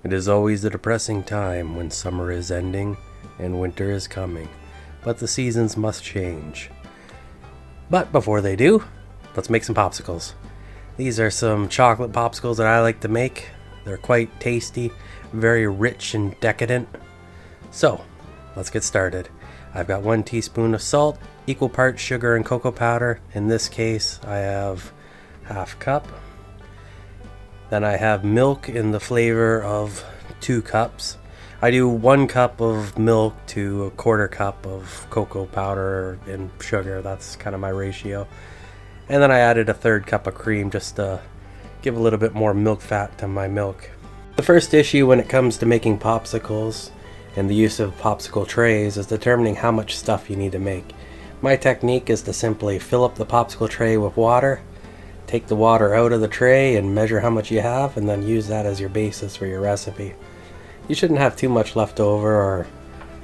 It is always a depressing time when summer is ending and winter is coming, but the seasons must change. But before they do, let's make some popsicles. These are some chocolate popsicles that I like to make. They're quite tasty, very rich and decadent. So, let's get started. I've got 1 teaspoon of salt, equal parts sugar and cocoa powder. In this case, I have half cup. Then I have milk in the flavor of 2 cups. I do 1 cup of milk to 1/4 cup of cocoa powder and sugar. That's kind of my ratio. And then I added 1/3 cup of cream just to give a little bit more milk fat to my milk. The first issue when it comes to making popsicles and the use of popsicle trays is determining how much stuff you need to make. My technique is to simply fill up the popsicle tray with water, take the water out of the tray and measure how much you have, and then use that as your basis for your recipe. You shouldn't have too much left over or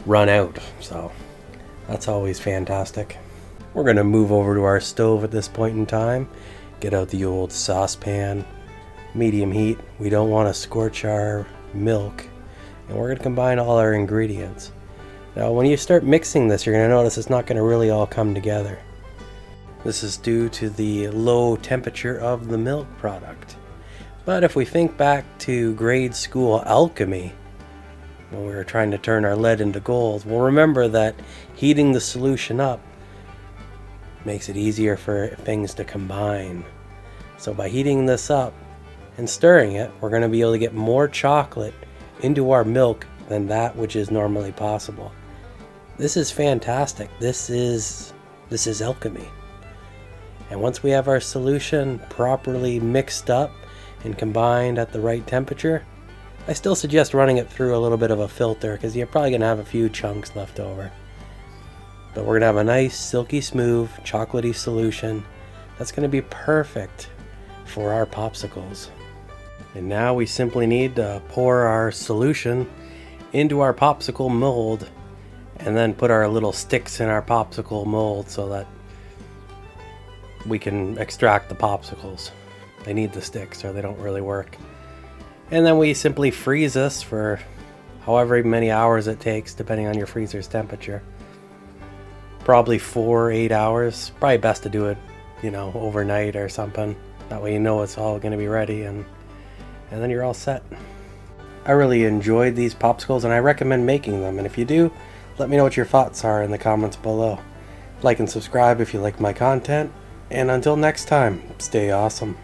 run out, so that's always fantastic. We're going to move over to our stove at this point in time, get out the old saucepan, medium heat. We don't want to scorch our milk, and we're going to combine all our ingredients. Now when you start mixing this, you're going to notice it's not going to really all come together. This is due to the low temperature of the milk product. But if we think back to grade school alchemy, when we were trying to turn our lead into gold, we'll remember that heating the solution up makes it easier for things to combine. So by heating this up and stirring it, we're going to be able to get more chocolate into our milk than that which is normally possible. This is fantastic. This is alchemy. And once we have our solution properly mixed up and combined at the right temperature, I still suggest running it through a little bit of a filter because you're probably going to have a few chunks left over. But we're going to have a nice, silky smooth, chocolatey solution that's going to be perfect for our popsicles. And now we simply need to pour our solution into our popsicle mold and then put our little sticks in our popsicle mold so that we can extract the popsicles. They need the sticks or they don't really work. And then we simply freeze this for however many hours it takes, depending on your freezer's temperature. Probably 4-8 hours. Probably best to do it, overnight or something. That way you know it's all going to be ready and then you're all set. I really enjoyed these popsicles and I recommend making them. And if you do, let me know what your thoughts are in the comments below. Like and subscribe if you like my content. And until next time, stay awesome.